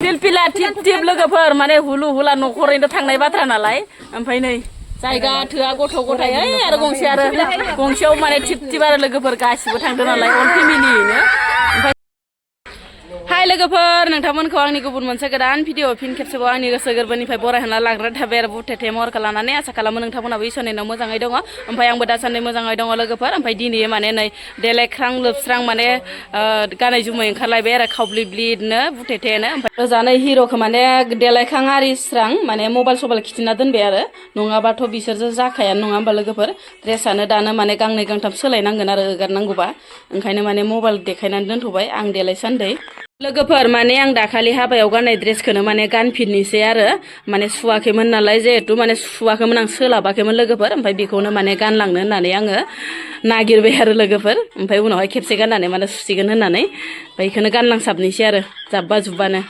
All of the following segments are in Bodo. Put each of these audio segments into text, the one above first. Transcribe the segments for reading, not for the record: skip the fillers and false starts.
पिलपिला टिप टिप लोगोफोर माने हुलु हुला न'खरैनो थांनाय बाथ्रा नालाय ओमफ्राय नै जायगा थोआ गथ' गथाय आरो गंसेयाव माने टिप टिप आरो लोगोफोर गासिबो थांदों नालाय अल फेमिलियैनो हाय लोगोफोर नोंथांमोनखौ आंनि गुबुन मोनसे गोदान भिडिअ फिन खेबसेबाव आंनि गोसो गोरबोनिफ्राय बरायना लाग्रा थाबाय आरो बुथेथे महरखौ लानानै आसा खालामो नोंथांमोनाबो इसोरनाव मोजाङै दङ ओमफ्राय आंबो दासान्दि मोजाङै दङ लोगोफोर ओमफ्राय दिनै माने नै देलायख्रां लोबस्रां माने गानै जुमै ओंखारलायबाय आरो खावब्लिब्लिदनो बुथेथेनो ओमफ्राय जानाय हिर'खौ माने देलायखां आरिस्रां माने मबाइल सबाइल खिथिना दोनबाय आरो नङाबाथ' बिसोरजों जाखाया नङा होमबा लोगोफोर ड्रेसानो दानो माने गांनै गांथाम सोलायनांगोन आरो हगारनांगौबा ओंखायनो माने मबाइल देखायनानै दोनथ'बाय आं देलायसान्दै लोगोफोर माने आं दाखालि हाबायाव गाननाय ड्रेसखौनो माने गानफिननोसै आरो माने सुवाखैमोन नालाय जिहेथु माने सुवाखैमोन आं सोलाबाखैमोन लोगोफोर ओमफ्राय बेखौनो माने गानलांनो होननानै आङो नागिरबाय आरो लोगोफोर ओमफ्राय उनावहाय खेबसे गाननानै माने सुसिगोन होननानै ओमफ्राय बेखौनो गानलांसाबनोसै आरो जाब्बा जुब्बानो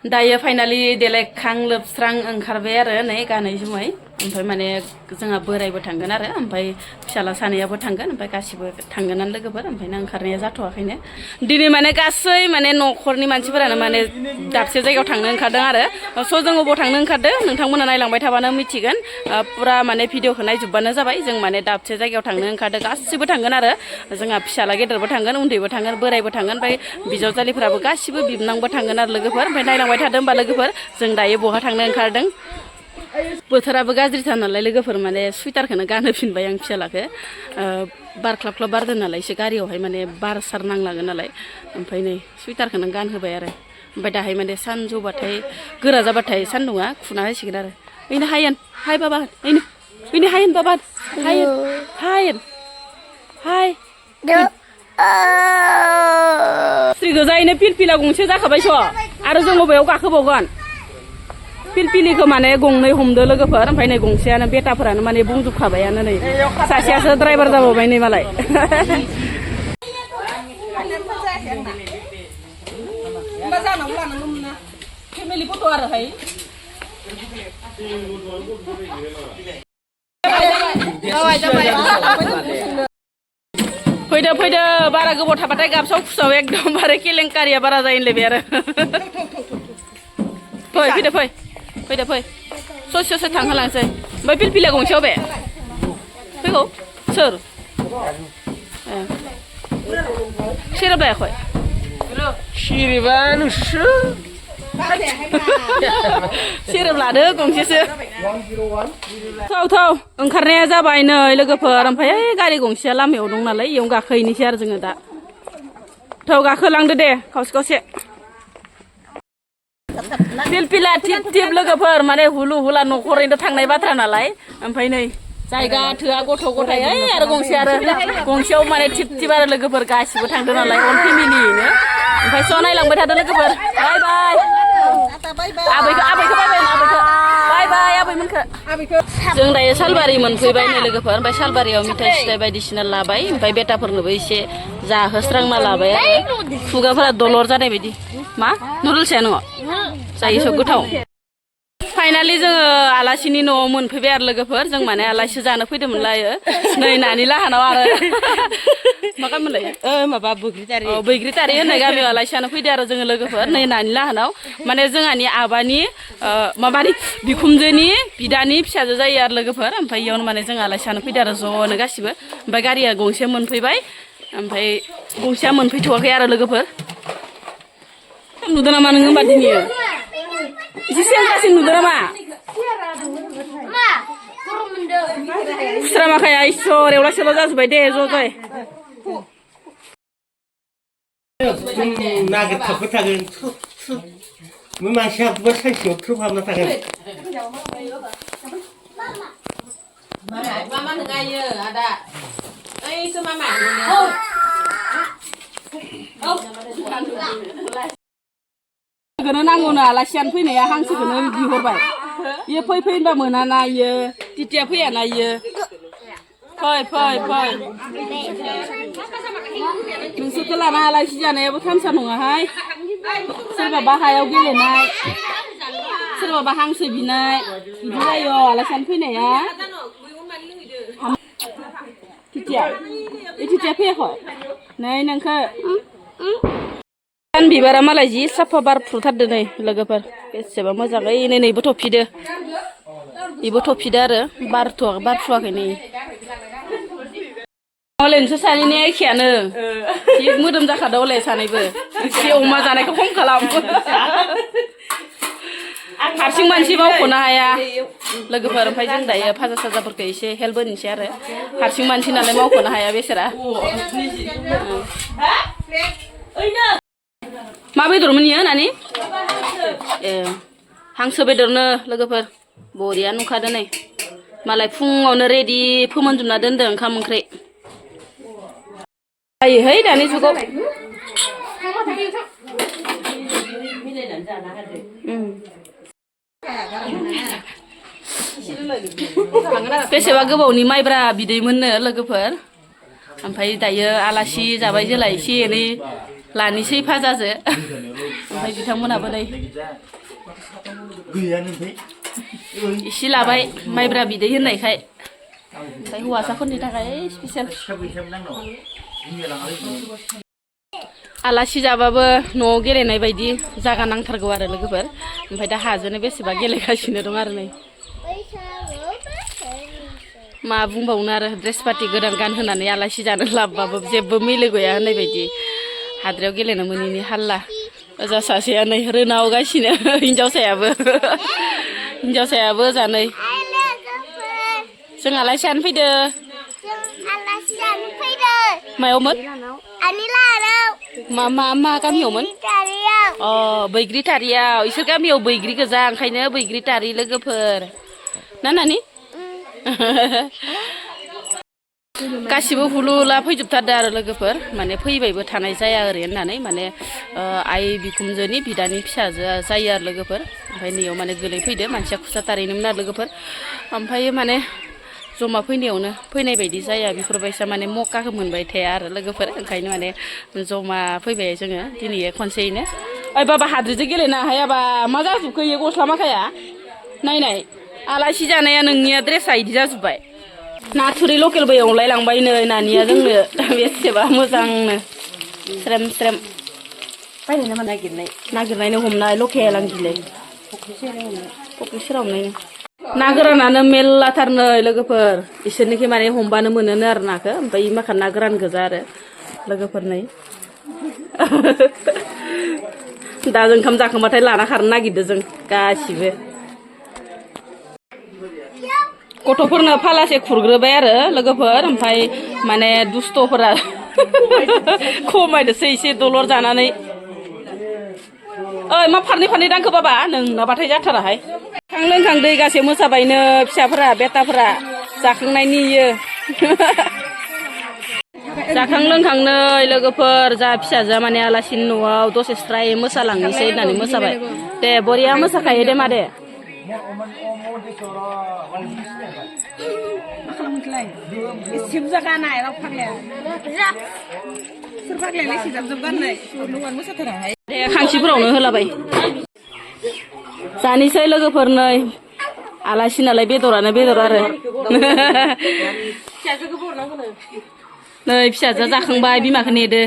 दायो फाइनालि देलायखां लोबस्रां ओंखारबाय आरो नै गानै जुमै ओमफ्राय माने जोंहा बोरायबो थांगोन आरो ओमफ्राय फिसाला सानैयाबो थांगोन ओमफ्राय गासिबो थांगोनानो लोगोफोर ओमफ्राय ओंखारनाया जाथ'वाखैनो दिनै माने गासै माने न'खरनि मानसिफोरानो माने दाबसे जायगायाव थांनो ओंखारदों आरो स' जों अबाव थांनो ओंखारदों नोंथांमोना नायलांबाय थाबानो मिथिगोन पुरा माने भिडिअखौ नायजोबबानो जाबाय जों माने दाबसे जायगायाव थांनो ओंखारदों गासिबो थांगोन आरो जोंहा फिसाला गेदेरबो थांगोन उन्दैबो थांगोन बोरायबो थांगोन ओमफ्राय बिजावजालिफोराबो गासिबो बिबनांबो थांगोन आरो लोगोफोर ओमफ्राय नायलांबाय थादों होमबा लोगोफोर जों दायो बहा थांनो ओंखारदों बोथोराबो गाज्रिथार नालाय लोगोफोर माने सुइटारखौनो गानहोफिनबाय आं फिसालाखौ बार ख्लाब ख्लाब बारदों नालाय एसे गारियावहाय माने बार सार नांलाङो नालाय ओमफ्राय नै सुइटारखौनो गानहोबाय आरो ओमफ्राय दाहाय माने सानजौबाथाय गोरा जाबाथाय सान्दुंआ खुना होसिगोन आरो ओइनो हायेन हाय बाबा ओइनो हायेन बाबा हायेन स्रि गोजायैनो पिलपिला गंसे जाखाबायस' आरो जों बबेयाव गाखोबावगोन पिलपिलिखौ माने गंनै हमदो लोगोफोर ओमफ्राय नै गंसेयानो बेटाफोरानो माने बुंजोबखाबायानो नै सासेयासो ड्राइभार जाबावबाय नै मालाय फेमिलि फट' आरोहाय फैदो फैदो बारा गोबाव थाबाथाय गाबसाव खुसाव एकदमबारे केलेंकारिया बारा जायोनलायबाय आरो फैदो फै ससे थांहोलांसै ओमफ्राय पिलपिला गंसेयाव बे फैगौ सोर सेरेब लायाखै सिरिबा नोंसो सेरेब लादो गंसेसो थौ ओंखारनाया जाबाय नै लोगोफोर ओमफ्राय गारि गंसेया लामायाव दं नालाय इयाव गाखोहैनोसै आरो जोङो दा थौ गाखोलांदो दे खावसे पिलपिला टिप टिप लोगोफोर माने हुलु हुला न'खरैनो थांनाय बाथ्रा नालाय ओमफ्राय नै जायगा थोआ गथ' गथाय आरो गंसेयाव माने टिप टिप आरो लोगोफोर गासिबो थांदों नालाय अल फेमिलियैनो ओमफ्राय स' नायलांबाय थादो लोगोफोर बाय बाय आबैखौ बाय बाय आबैमोनखौ जों दायो सालबारि मोनफैबाय नै लोगोफोर ओमफ्राय सालबारियाव मिथाइ सिथाइ बायदिसिना लाबाय ओमफ्राय बेटाफोरनोबो एसे जाहोस्रांना लाबाय आरो खुगाफोरा दलर जानाय बायदि मा नुडल्सया नङ जायो सब गोथाव फाइनालि जोङो आलासिनि न'आव मोनफैबाय आरो लोगोफोर जों माने आलासि जानो फैदोंमोनलायो नै नानि लाहानाव आरो मा गामिलाय माबा बैग्रिटारि बैग्रिटारि होननाय गामियाव आलासि जानो फैदो आरो जोङो लोगोफोर नै नानि लाहानाव माने जोंहानि आबानि माबानि बिखुमजोनि बिदानि फिसाजो जायो आरो लोगोफोर ओमफ्राय इयावनो माने जों आलासि जानो फैदो आरो ज'नो गासिबो ओमफ्राय गारिया गंसे मोनफैबाय ओमफ्राय गंसेया मोनफैथ'वाखै आरो लोगोफोर नुदों नामा नोङो होमबा दिनै एसे सेंग्रासिन नुदों नामा खुस्रा माखाया इसर एवला सेवला जाजोब्बाय दे ज' ज'य नागिरथाबबाय थागोन मानसिया सानसेयाव थ्रोब हाबना थागोन मा नोङायो आदा ओइसो मामा नांगौनो आलासियानो फैनाया हांसोखौनो बिहरबाय इयो फै होनबा मोनाना इयो तितिया फैयाना इयो फै नोंसोरखौ लाना आलासि जानायाबो थामसा नङाहाय सोरबाबा हायाव गेलेनाय सोरबाबा हांसो बिनाय बिदि जायो आलासियानो फैनाया तितिया फैयाखै नै नोंखौ सान बिबारा मालाय जि साफा बारफ्रुथारदो नै लोगोफोर बेसेबा मोजाङै नैबो थफिदो इबो थफिदो आरो बारफ्रुवाखै नै हले नोंसोर सानैनि एखेयानो जि मोदोम जाखादों हले सानैबो एसे अमा जानायखौ खम खालाम हारसिं मानसि मावख'नो हाया लोगोफोर ओमफ्राय जों दायो फाजा साजाफोरखौ एसे हेल्प होनोसै आरो हारसिं मानसि नालाय मावख'नो हाया बेसोरा मा बेदरमोन इयो नानि ए हांसो बेदरनो लोगोफोर बरिया नुखादो नै मालाय फुङावनो रेडि फोमोनजोबना दोनदों ओंखाम ओंख्रि जायोहाय दानि जुगाव बेसेबा गोबावनि माइब्रा बिदैमोननो लोगोफोर ओमफ्राय दायो आलासि जाबाय जेला एसे एनै लानोसै फाजाजो ओमफ्य बिथांमोनाबो नै इसे लाबाय माइब्रा बिदै होननायखाय ओमफ्राय हौवासाफोरनि थाखाय स्पेसियेल आलासि जाबाबो न'आव गेलेनाय बायदि जागा नांथारगौ आरो लोगोफोर ओमफ्राय दा हाजोनो बेसेबा गेलेगासिनो दं आरो नै मा बुंबावनो आरो ड्रेस पार्टि गोदान गानहोनानै आलासि जानो लाबोबाबो जेबो मिलो गैया होननाय बायदि हाद्रायाव गेलेनो मोनैनि हाल्ला ओजा सासेया नै रोनावगासिनो हिनजावसायाबो जानै जों आलासि जानो फैदो मायावमोन मा गामियावमोन अ बैग्रिटारियाव इसोर गामियाव बैग्रि गोजा ओंखायनो बैग्रिटारि लोगोफोर ना नानि गासिबो हुलु हुला फैजोबथारदो आरो लोगोफोर माने फैबायबो थानाय जाया ओरै होननानै माने आइ बिखुनजोनि बिदानि फिसाजोआ जायो आरो लोगोफोर ओमफ्राय नैयाव माने गोलैफैदो मानसिया खुसाथारैनोमोन आरो लोगोफोर ओमफ्राय माने जमा फैनायावनो फैनाय बायदि जाया बेफोरबायसा माने मकाखौ मोनबाय थाया आरो लोगोफोर ओंखायनो माने जमा फैबाय जोङो दिनै खनसेयैनो ओइ बाबा हाद्रिजों गेलेनो हायाबा मा जाजोबखो इयो गस्ला माखाया नायनाय आलासि जानाया नोंनिया ड्रेसा इदि जाजोब्बाय नाथुरि लकेलबो एवलाय लांबाय नै नानिया जोंनो बेसेबा मोजांनो स्रेम स्रेम बायनाय नामा नागिरनायनो हमनाय लकेल आं दिनै फख्रि सेराव हमनायनो ना गोरानानो मेरलाथार नै लोगोफोर इसोरनिखि माने हमबानो मोनोनो आरो नाखौ ओमफ्राय माखा ना गोरान गोजा आरो लोगोफोर नै दा जों ओंखाम जाखांबाथाय लाना खारनो नागिरदों जों गासिबो गथ'फोरनो फालासे खुरग्रोबाय आरो लोगोफोर ओमफ्राय माने दुस्थ'फोरा खमायदोसै एसे दलर जानानै ओइ मा फारनै दांखो बाबा नोंनाबाथाय जाथाराहाय लोंखां दै गासै मोसाबायनो फिसाफोरा बेटाफोरा जाखांनायनि इयो जाखां लोंखांनै लोगोफोर जा फिसाजोआ माने आलासिनि न'आव दसे स्राय मोसालांनोसै होननानै मोसाबाय दे बरिया मोसाखायो दे मा दे दे खांसिफोरावनो होलाबाय जानोसै लोगोफोर नै आलासि नालाय बेदरानो बेदर आरो नै फिसाजोआ जाखांबाय बिमाखौ नेदो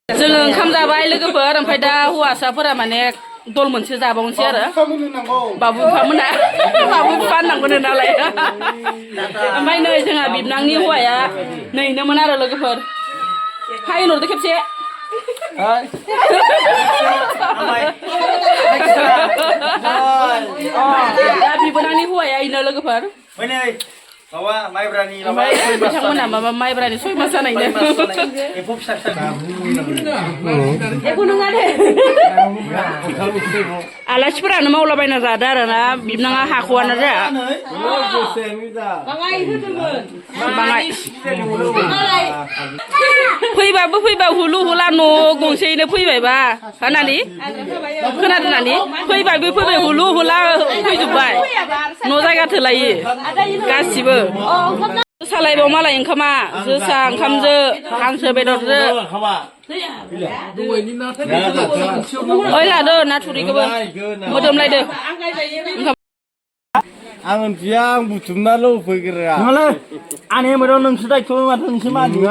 जोङो ओंखाम जाबाय लोगोफोर ओमफ्राय दा हौवासाफोरा माने दल मोनसे जाबावनोसै आरो बाबु बिफामोना बाबु बिफा होननांगौनो नालाय ओमफ्राय नै जोंहा बिबनांनि हौवाया नैनोमोन आरो लोगोफोर हाय होनहरदो खेबसे दा बिबोनांनि हौवाया इनो लोगोफोर माबा माइब्रानि बिथांमोना माबा माइब्रानि 6 मास जानायनो एम्फौ फिसा फिसा एम्फौ नङा दे आलासिफोरानो मावलाबायना जादो आरो ना बिबनाङा हाख'आनो जाया बाङाय फैबाबो फैबा हुलु हुला न' गंसेयैनो फैबायबा नानि खोनादों नानि फैबाबो फैबाय हुलु हुला फैजोब्बाय न' जायगा थोलायो गासिबो सालायबाव मालाय ओंखामा जोसा ओंखामजो हांसो बेदरजो ओइ लादो नाथुरिखौबो मोदोमलायदो आं मिथिया आं बुथुमनाल' होफैग्रा नङालै आंनि मोदोम नोंसो दायथ' माथो नोंसो मालिक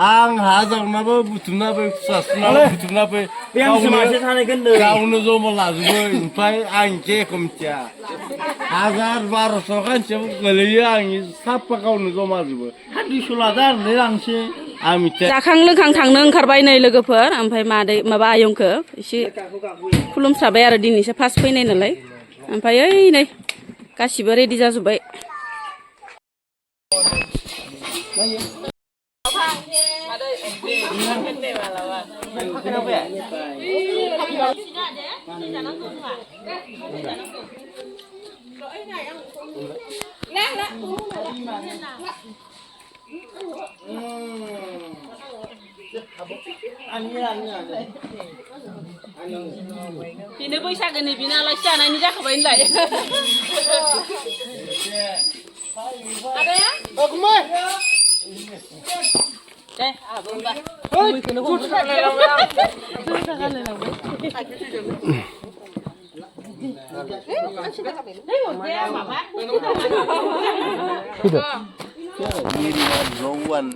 आं हा जावनाबो बुथुमना फै सुवासुनाबो बुथुमना फै बे आंसो मासे थानायखौ होनदों गावनो जमा लाजोबो ओमफ्राय आं एसे एख' मिथिया 1000-1200 गानसेयाव गोलैयो आं साफा गावनो जमा जोबो 200 लादो आरोलै लांसै आं मिथिया जाखां लोंखां थांनो ओंखारबाय नै लोगोफोर ओमफ्राय माबा आयंखौ एसे खुलुमस्राबाय आरो दिनैसो फार्स्ट फैनाय नालाय ओमफ्राय ओइ नै गासिबो रेडि जाजोब्बाय बेनो बैसागोनि बिनो आलासि जानायनि जाखाबाय होनलाय आदाया दे आहाबो होनबा मैखौनो Mirina Vlog1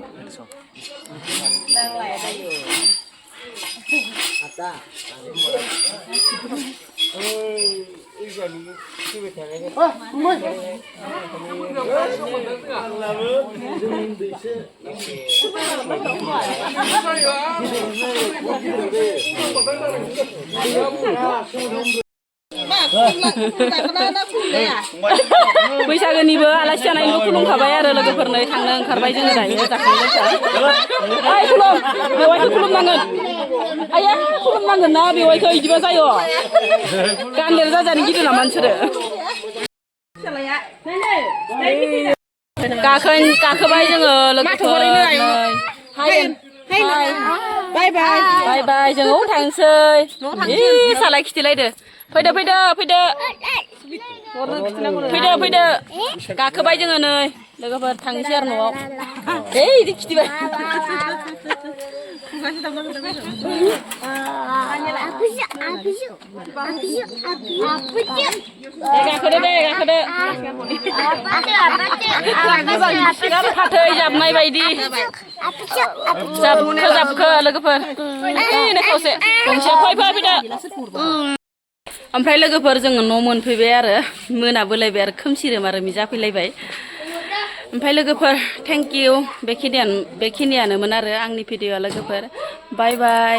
बैसागोनिबो आलासि जानायनिबो खुलुमखाबाय आरो लोगोफोरनो थांनो ओंखारबाय जोङो दायो जाखांबाय ओइ खुलुम बेवाइखौ खुलुमनांगोन आइया खुलुमनांगोन ना बेवाइखौ इदिबा जायो गानदेर जाजानो गिदिर नामा नोंसोरो गाखोबाय जोङो लोगोफोर बाय बाय जोङो थांसै सालाय खिथिलायदो फैदो गाखोबाय जोङो नै लोगोफोर थांसै आरो न'आव इदि खिथिबाय गाखोदो फाथै जाबनाय बायदि जाबखो लोगोफोर खावसे गंसेया फैदो ओमफ्राय लोगोफोर जोङो न' मोनफैबाय आरो मोनाबोलायबाय आरो खोमसिरोम आरो जाफैलायबाय ओमफ्राय लोगोफोर थेंक इउ बेखिनियानोमोन आरो आंनि भिडिअ'आ लोगोफोर बाय बाय